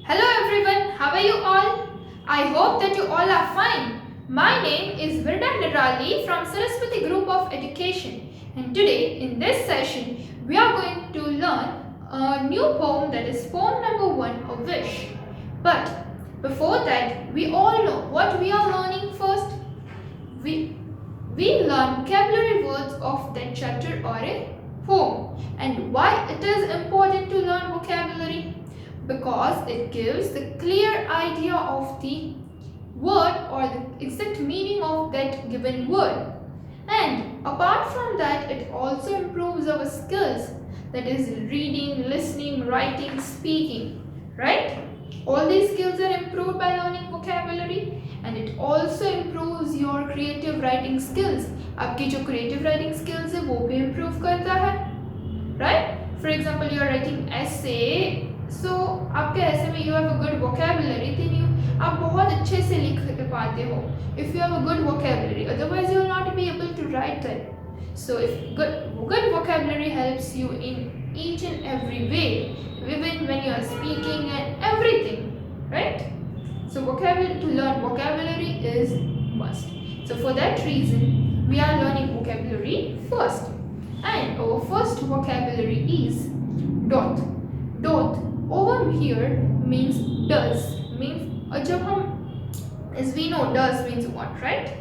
Hello everyone, how are you all? I hope that you all are fine. My name is Virda Nirali from Saraswati Group of Education, and today in this session we are going to learn a new poem, that is poem number 1, A Wish. But before that, we all know what we are learning first. We learn vocabulary words of that chapter or a poem. And why it is important to learn vocabulary? Because it gives the clear idea of the word or the exact meaning of that given word. And apart from that, it also improves our skills, that is reading, listening, writing, speaking, right? All these skills are improved by learning vocabulary, and it also improves your creative writing skills. आपकी जो creative writing skills है वो भी improve करता है, right? For example, you are writing essay, so आपके essay में you have a good vocabulary, then आप बहुत अच्छे से लिख पाते हो. If you have a good vocabulary, otherwise you will not be able to write that. So if good vocabulary helps you in each and every way, even when you are speaking and everything, right? So to learn vocabulary is must. So for that reason, we are learning vocabulary first. And our first vocabulary is dot. Dot over here means does. Means जब हम, as we know, does means what, right?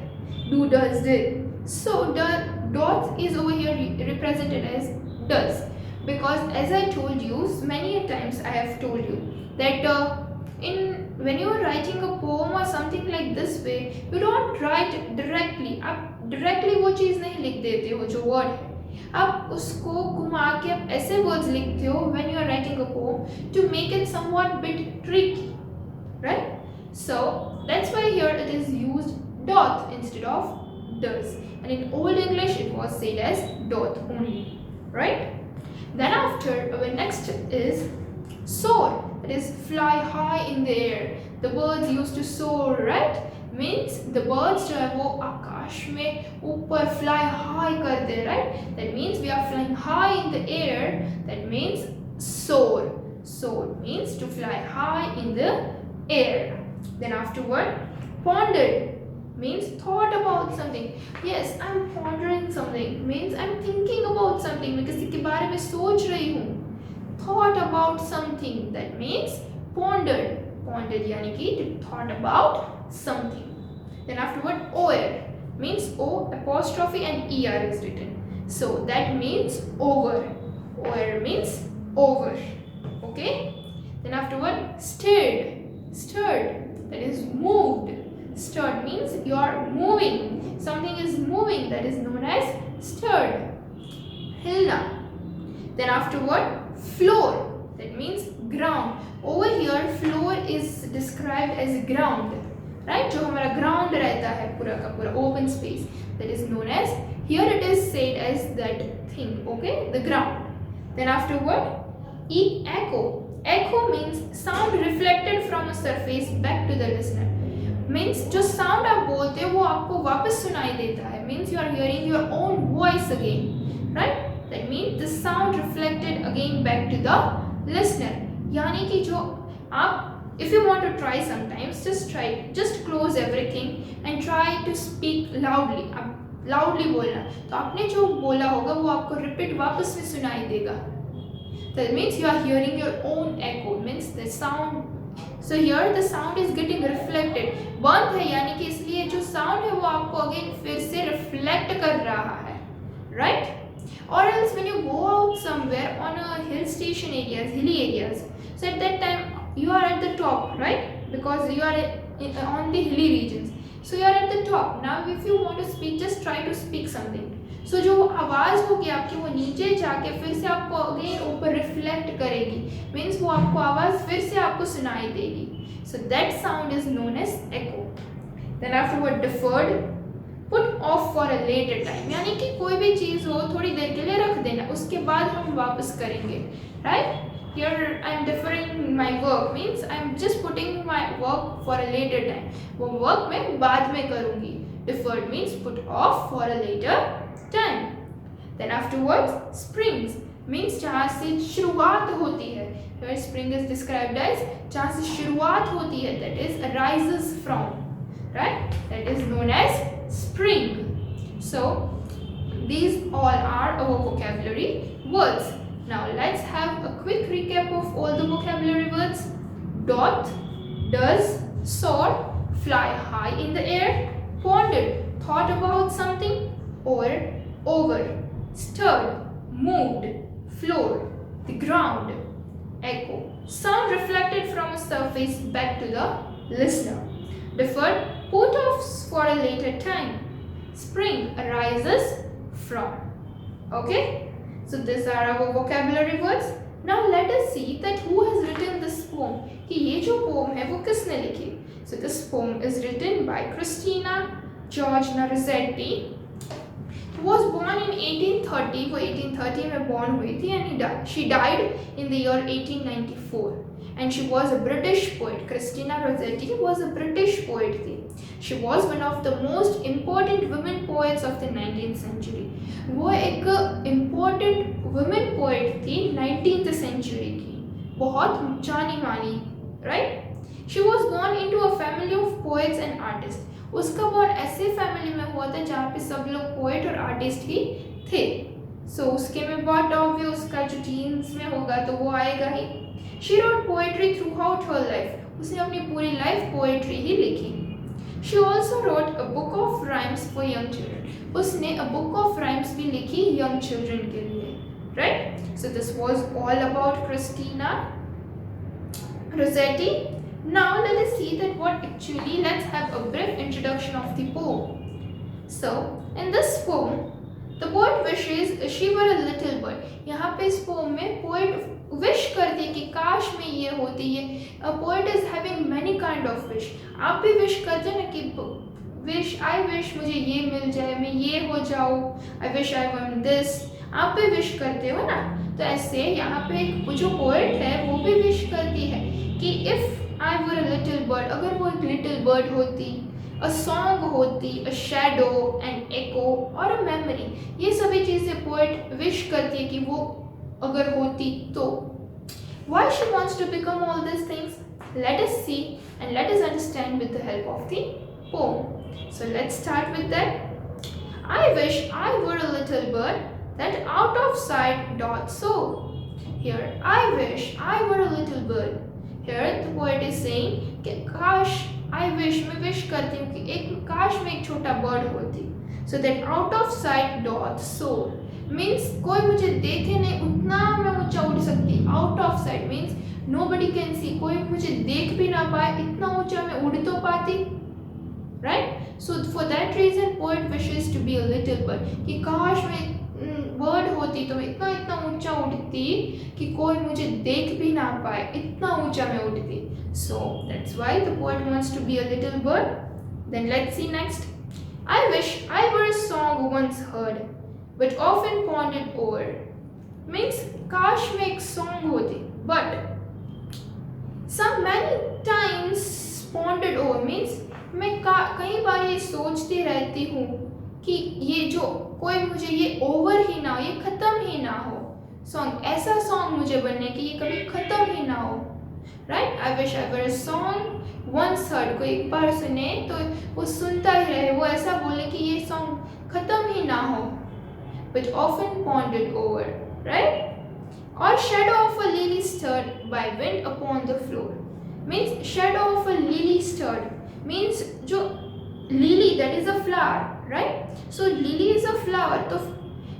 Do, does, did. So dot is over here represented as does, because as I told you many times, I have told you that when you are writing a poem or something like this way, you don't write directly. आप directly वो चीज़ नहीं लिख देते हो जो word है, आप उसको घुमा के आप ऐसे words लिखते हो when you are writing a poem to make it somewhat bit tricky, right? So that's why here it is used dot instead of does, and in Old English it was said as dot only, right? Then after, our next is soar. It is fly high in the air. The birds used to soar, right? Means the birds जो है वो आकाश में ऊपर fly high करते हैं, right? That means we are flying high in the air. That means soar. Soar means to fly high in the air. Then afterward, pondered means thought about something. Yes, I'm pondering something. Means I'm thinking about something. मैं किसी के बारे में सोच रही हूँ. Thought about something. That means pondered. Pondered यानी कि to thought about something. Then afterward, o'er means O apostrophe and ER is written. So that means over. O'er means over. Okay. Then afterward, stirred. Stirred. That is moved. Stirred means you are moving. Something is moving. That is known as stirred. Hilna. Then afterward, floor. That means ground. Over here, floor is described as ground, right? जो हमारा ground रहता है पूरा का पूरा open space. That is known as, here it is said as that thing, okay? The ground. Then afterward, echo. Echo means sound reflected from a surface back to the listener. Means जो sound आप बोलते हो वो आपको वापस सुनाई देता है. Means you are hearing your own voice again, right? That means the sound reflected again back to the listener. यानी कि जो आप, if you want to try sometimes, just close everything and try to speak loudly. आप loudly बोलना, तो आपने जो बोला होगा वो आपको repeat वापस में सुनाई देगा. That means you are hearing your own echo. Means the sound. So here the sound is getting reflected. बंद है यानी कि इसलिए जो sound है वो आपको again फिर से reflect कर रहा है, right? Or else when you go out somewhere on a hill station areas, hilly areas, so at that time you are at the top, right? Because you are on the hilly regions. So you are at the top. Now if you want to speak, just try to speak something. So जो आवाज़ होगी आपकी वो नीचे जाके फिर से आपको अगेन ऊपर रिफ्लेक्ट करेगी. मीन्स वो आपको आवाज़ फिर से आपको सुनाई देगी. So that sound is known as echo. Then afterward, deferred, put off for a later time. यानी कि कोई भी चीज़ हो थोड़ी देर के लिए रख देना, उसके बाद हम वापस करेंगे, right? Here I am deferring my work, means I am just putting my work for a later time. वो work मैं बाद में करूँगी. Deferred means put off for a later time. Then afterwards, springs. Means जहाँ से शुरुआत होती है. Here spring is described as जहाँ से शुरुआत होती है, that is arises from, right? That is known as spring. So these all are our vocabulary words. Now let's have a quick recap of all the vocabulary words. Doth, does, soar, fly high in the air, pondered, thought about something, over, stirred, moved, floor, the ground, echo, sound reflected from a surface back to the listener, deferred, put off for a later time, spring arises from. Okay, so these are our vocabulary words. Now let us see that who has written this poem. कि ये जो poem है वो किसने लिखी. So this poem is written by Christina Georgina Rossetti. Was born in 1830. वो 1830 में born हुई थी and she died in the year 1894. And she was a British poet. Christina Rossetti was a British poet थी. She was one of the most important women poets of the 19th century. वो एक important women poet थी 19th century की. बहुत जानी मानी, right? She was born into a family of poets and artists. उसका born ऐसे फैमिली में हुआ था जहाँ पे सब लोग पोएट और आर्टिस्ट ही थे. सो उसके में बहुत ऑब्वियस उसका जो जीन्स में होगा तो वो आएगा ही. She wrote poetry throughout her life. उसने अपनी पूरी लाइफ पोएट्री ही लिखी. She also wrote a book of rhymes for young children. उसने a book of rhymes भी लिखी young children के लिए, right? So this was all about Christina Rossetti. Now let us see that what actually, let's have a brief introduction of the poem. So in this poem the poet wishes she were a little bird. यहाँ पे इस poem में poet wish करती है कि काश मैं ये होती है. A poet is having many kind of wish. आप भी wish करते हैं ना कि I wish मुझे ये मिल जाए, मैं ये हो जाऊँ, I wish I were this. आप भी wish करते हो ना. तो ऐसे यहाँ पे एक जो poet है वो भी wish करती है कि if I were a little bird, अगर वो एक little bird होती, a song होती, a shadow, an echo और a memory, ये सभी चीज़ें poet wish करती है कि वो अगर होती तो. Why she wants to become all these things? Let us see and let us understand with the help of the poem. So let's start with that. I wish I were a little bird that out of sight doth soar. Here, I wish I were a little bird. Here the poet is saying कि काश, I wish, मैं wish करती हूँ कि एक काश में एक छोटा bird होती. So that out of sight doth soar means कोई मुझे देखे नहीं उतना मैं ऊंचा उड़ सकती. Out of sight means nobody can see, कोई मुझे देख भी ना पाए, इतना ऊंचा मैं उड़ तो पाती, right? So for that reason poet wishes to be a little bird कि काश मैं बर्ड होती तो मैं इतना इतना ऊंचा उड़ती कि कोई मुझे देख भी ना पाए, इतना ऊंचा मैं उड़ती. So that's why the poet wants to be a little bird. Then let's see next. I wish I were a song once heard but often pondered over. Means काश मैं एक song होती but some many times pondered over means मैं कई बार ये सोचती रहती हूँ कि ये जो कोई मुझे ये ओवर ही ना हो, ये ख़त्म ही ना हो. सॉन्ग ऐसा सॉन्ग मुझे बनने कि ये कभी ख़त्म ही ना हो, right? I wish I were a song once heard, कोई एक बार सुने तो वो सुनता ही रहे, वो ऐसा बोले कि ये सॉन्ग ख़त्म ही ना हो. But often pondered over, right? और shadow of a lily stirred by wind upon the floor means shadow of a lily stirred means जो lily that is a flower, right? So lily is a flower, तो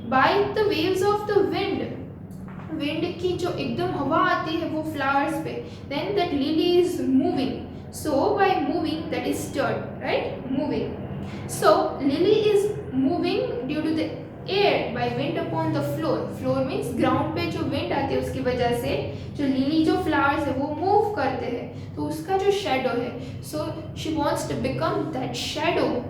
by the waves of the wind की जो एकदम हवा आती है वो flowers पे, then that lily is moving. So by moving that is stirred, right? Moving. So lily is moving due to the air by wind upon the floor. Floor means ground पे जो wind आती है उसकी वजह से जो lily जो flowers है वो move करते हैं, तो उसका जो shadow है. So she wants to become that shadow.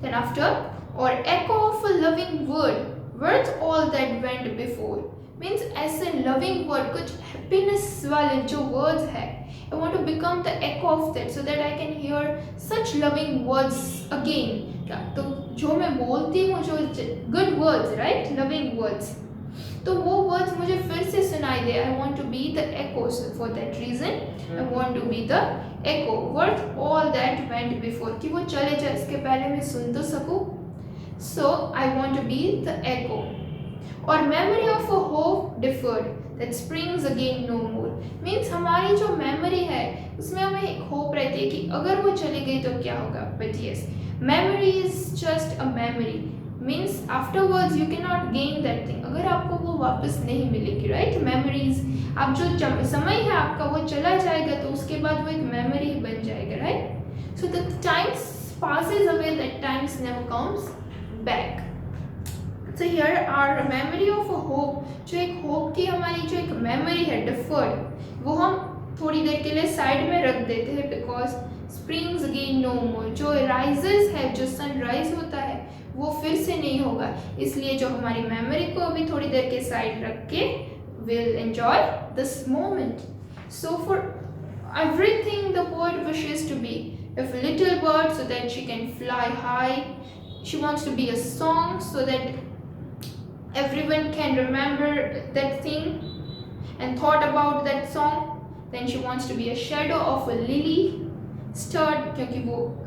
Then after, or echo of a loving word worth all that went before means ऐसे loving word कुछ happiness वाले जो words है, I want to become the echo of that so that I can hear such loving words again. तो जो मैं बोलती हूँ जो good words, right? Loving words. तो वो वर्ड्स मुझे फिर से सुनाई दे. I want to be the echo. So for that reason I want to be the echo worth all that went before, कि वो चले जाए इसके पहले मैं सुन तो सकूं. So I want to be the echo. और memory of a hope deferred that springs again no more means हमारी जो memory है उसमें हमें एक hope रहती है कि अगर वो चली गई तो क्या होगा. But yes, memory is just a memory. Means afterwards you cannot gain that thing. अगर आपको वो वापस नहीं मिलेगी, right? Memories, आप जो समय है आपका वो चला जाएगा तो उसके बाद वो एक memory बन जाएगा, right? So the time passes away, that times never comes back. So here our memory of a hope, जो एक hope की हमारी जो एक memory है deferred, वो हम थोड़ी देर के लिए साइड में रख देते हैं because springs again no more. जो rises है, जो sunrise होता है वो फिर से नहीं होगा, इसलिए जो हमारी मेमोरी को अभी थोड़ी देर के साइड रख के we'll enjoy this moment. So for everything the poet wishes to be a little bird so that she can fly high. She wants to be a song so that everyone can remember that thing and thought about that song. Then she wants to be a shadow of a lily stirred क्योंकि वो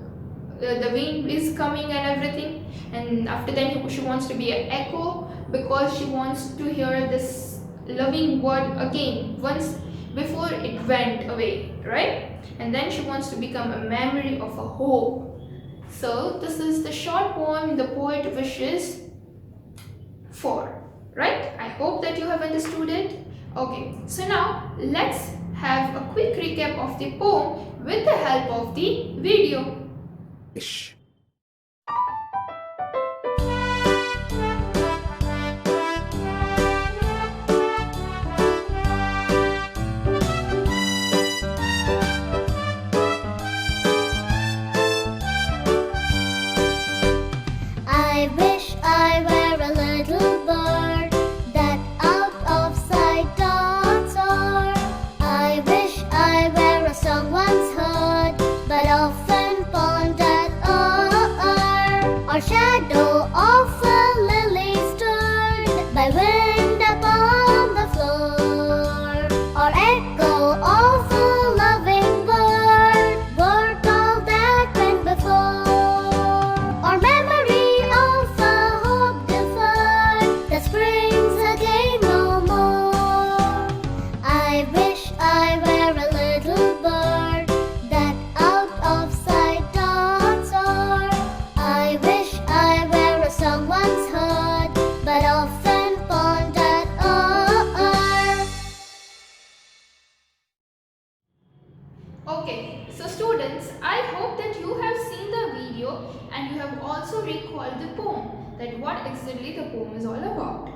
the wind is coming and everything. And after that she wants to be an echo because she wants to hear this loving word again once before it went away, right? And then she wants to become a memory of a hope. So this is the short poem the poet wishes for, right? I hope that you have understood it. Okay, so now let's have a quick recap of the poem with the help of the video. Ish. I wish I were a little bird that out of sight doth soar. I wish I were a song once heard, but often pondered o'er. Or shadow of a lily stirred by wind upon the floor. Or echo of a loving word, worth all that went before. Or memory of a hope deferred that springs again no more. I wish I were a little bird that out of sight doth soar. I wish I were a song once heard, but often pondered o'er. Okay, so students, I hope that you have seen the video and you have also recalled the poem, that what exactly the poem is all about,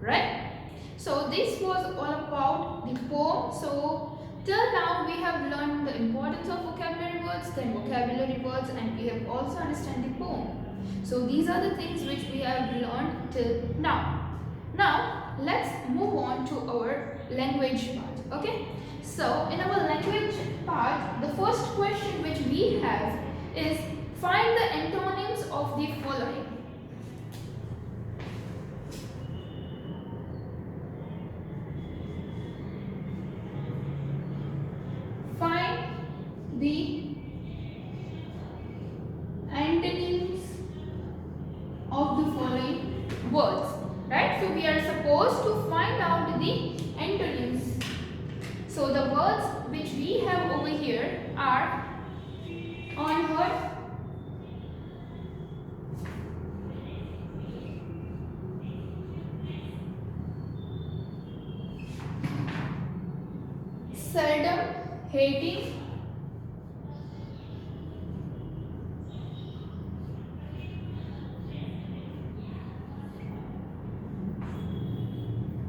right? So this was all about the poem. So till now we have learned the importance of vocabulary words, then vocabulary words, and we have also understand the poem. So these are the things which we have learned till now. Now let's move on to our language part. Okay, so in our language part, the first question which we have is find the antonyms of the following. Find the antonyms of the following words, right? So we are supposed to find out the antonyms. So the words which we have over here are unheard, seldom, hating,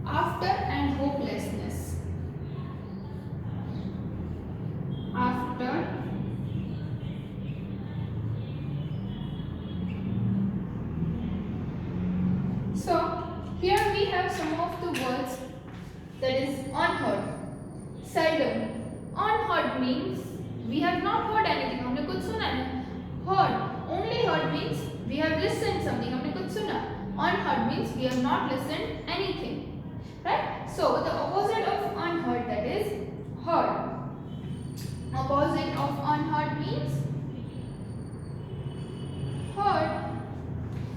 after, and hopelessness. After, so here we have some of the words, that is unheard, seldom. Unheard means we have not heard anything, हमने कुछ सुना नहीं. Heard, only heard means we have listened something, हमने कुछ सुना. Unheard means we have not listened anything. right? So the opposite of unheard, that is heard. Opposite of unheard means heard.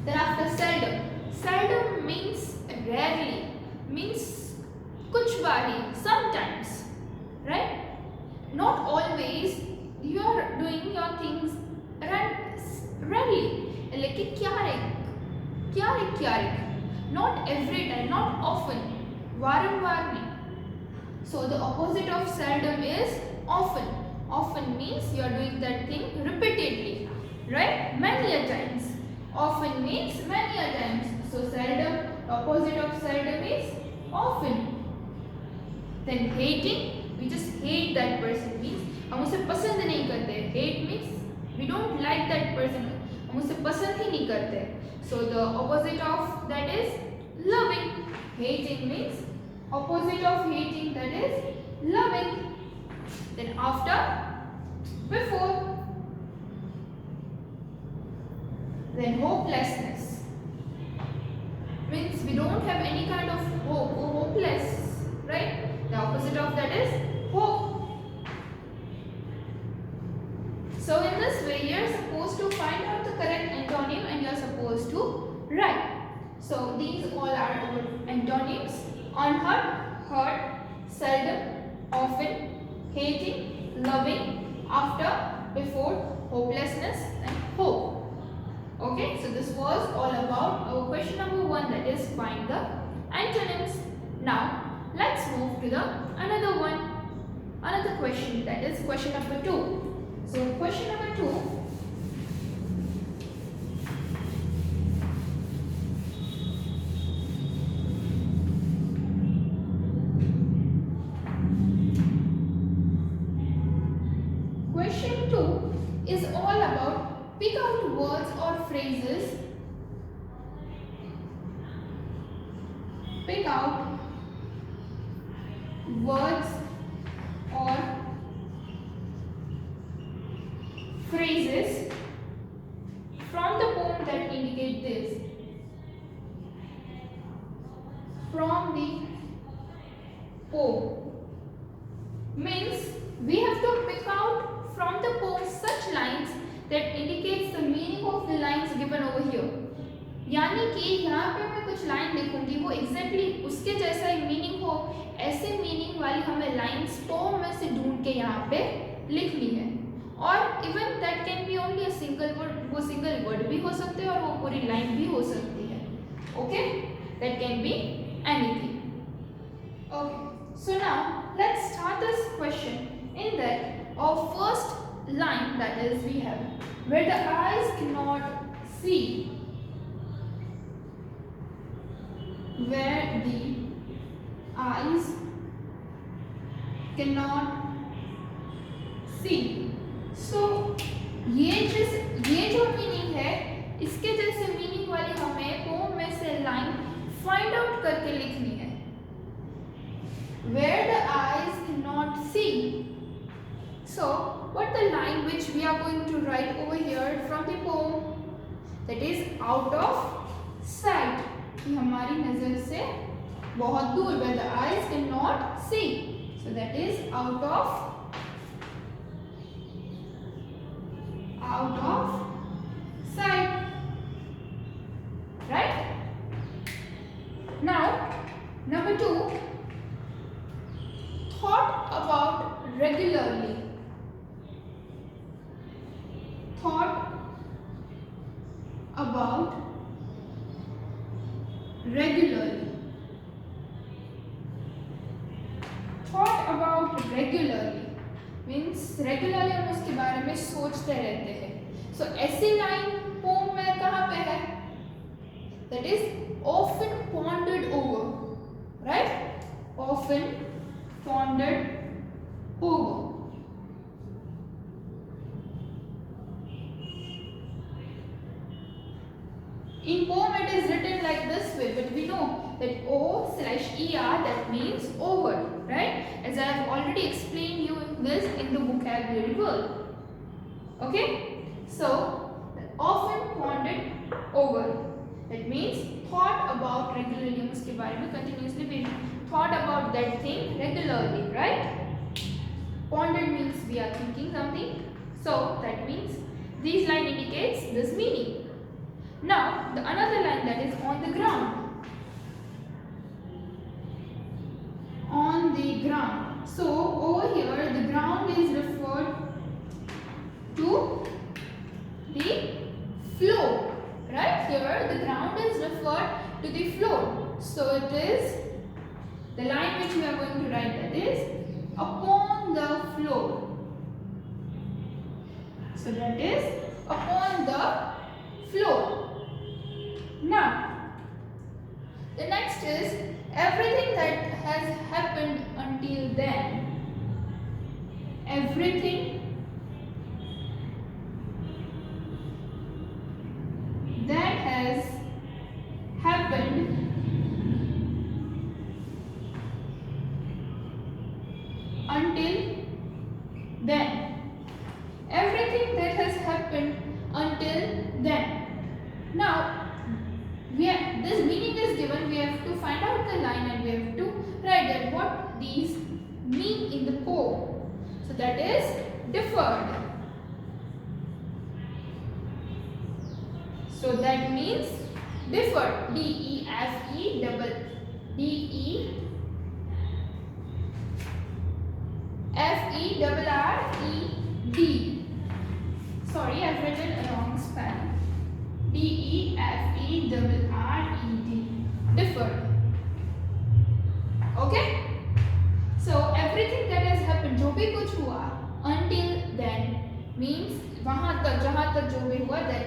Then after seldom. Seldom means rarely, means kuch bar he, sometimes, right? Not always. You are doing your things rarely. लेकिन क्यारेक. Not every time, not often. वारंवार नहीं. So the opposite of seldom is often. Often means you are doing that thing repeatedly, right? Many a times. Often means many a times. So seldom, the opposite of seldom is often. Then hating, we just hate that person means हम उसे पसंद नहीं करते. Hate means we don't like that person. हम उसे पसंद ही नहीं करते. So the opposite of that is loving. Hating means opposite of hating, that is loving. Then after, before. Then hopelessness means we don't have any kind of hope or hopeless, right? The opposite of that is hope. So in this way you are supposed to find out the correct antonym and you are supposed to write. So these all are our antonyms: unheard, heard, seldom, often, hating, loving, after, before, hopelessness and hope. Okay, so this was all about our question number 1, that is find the antonyms. Now let's move to the another question, that is question number 2. So question number 2. Question 2 is all about pick out words or phrases. Pick out words or phrases from the poem that indicate this. From the poem means we have to pick out from the poem such lines that indicates the meaning of the lines given over here. यानी कि यहाँ पे मैं कुछ line लिखूंगी वो exactly उसके जैसा ही मीनिंग हो, ऐसे मीनिंग वाली हमें लाइंस पोम में से ढूंढ के यहाँ पे लिखनी है. और even that can be only a single word, वो सिंगल वर्ड भी हो सकते हैं और वो पूरी लाइन भी हो सकती है. Okay, that can be anything. Okay, so now let's start this question. In that our first line, that is we have where the eyes cannot see. Where the eyes cannot see. So ये जो meaning है इसके जैसे meaning वाली हमें pome में से line find out करके लिखनी है. Where the eyes cannot see. So what the line which we are going to write over here from the poem, that is out of sight, कि हमारी नजर से बहुत दूर. Where the eyes cannot see, so that is out of sight, right? Now number 2, thought about regularly. Thought about regularly. Thought about regularly means regularly हम उसके बारे में सोचते रहते हैं. So ऐसी लाइन पोम में कहाँ पे है? That is often pondered over, right? Often pondered over. In poem it is written like this way, but we know that O/ER that means over, right? As I have already explained you this in the vocabulary world. Okay? So often pondered over, that means thought about regularly. हम उसके बारे में continuously thought about that thing regularly, right? Pondered means we are thinking something. So that means this line indicates this meaning. Now the another line that is on the ground. On the ground. So over here the ground is referred to the floor. Right here the ground is referred to the floor. So it is the line which we are going to write, that is upon the floor. So that is upon the floor. Now the next is everything that has happened until then. Everything that has happened until then. Everything that has happened until then. Now, this meaning is given. We have to find out the line and we have to write that what these mean in the poem. So that is deferred. So that means deferred. D-E-F-E-R-R-E-D. Sorry, I've written a wrong spelling. D-E-F-E-R-R-E-D. Deferred. Okay? So everything that has happened, जो भी कुछ हुआ, until then means वहाँ तक जहाँ तक जो भी हुआ, that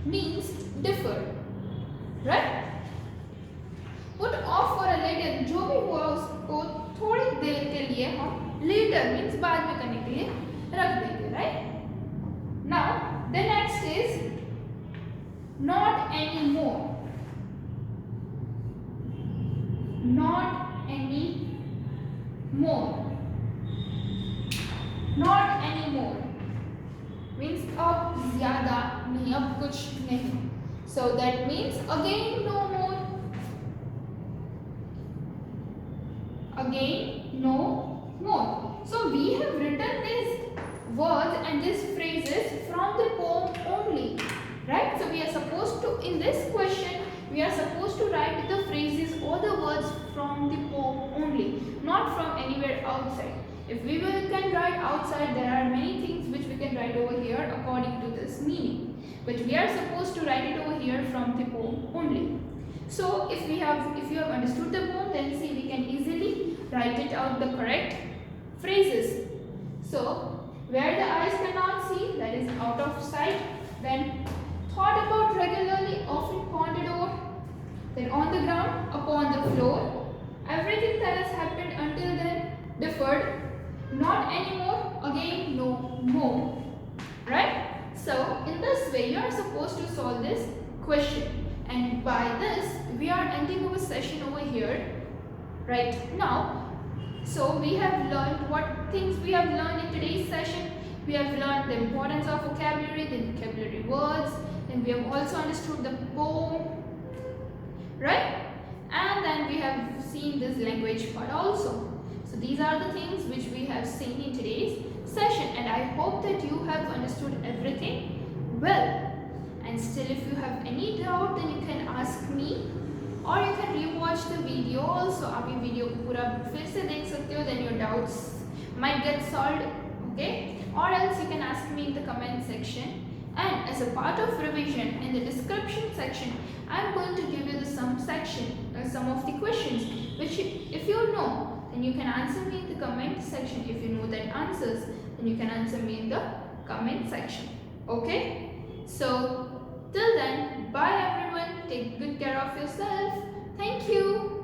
means deferred. Right? Put off for a later. जो भी हुआ उसको थोड़ी देर के लिए हम later means बाद में करने के लिए रख देंगे. Right? Now the next is not anymore. Not anymore. Not anymore means अब ज़्यादा नहीं, अब कुछ नहीं. So that means again no more. Again no more. So we have written these words and these phrases from the poem only. Right? So we are supposed to, in this question, we are supposed to write the phrases or the words from the poem only, not from anywhere outside. If we can write outside, there are many things which we can write over here according to this meaning. But we are supposed to write it over here from the poem only. So if you have understood the poem, then see we can easily write it out the correct phrases. So where the eyes cannot see, that is out of sight. Then thought about regularly, often pondered over. Then on the ground, upon the floor. Everything that has happened until then, deferred. Not anymore, again no more. Right? So in this way you are supposed to solve this question. And by this we are ending our session over here right now. So we have learned what things we have learned in today's session. We have learned the importance of vocabulary, the vocabulary words, and we have also understood the poem, right? And then we have seen this language part also. So these are the things which we have seen in today's session, and I hope that you have understood everything well. And still if you have any doubt, then you can ask me or you can rewatch the video also. आप ये video को पूरा फिर से देख सकते हो, then your doubts might get solved, okay? Or else you can ask me in the comment section. And as a part of revision, in the description section, I am going to give you the sum section, some of the questions which if you know, then you can answer me in the comment section. If you know that answers, then you can answer me in the comment section. Okay? So till then, bye everyone. Take good care of yourself. Thank you.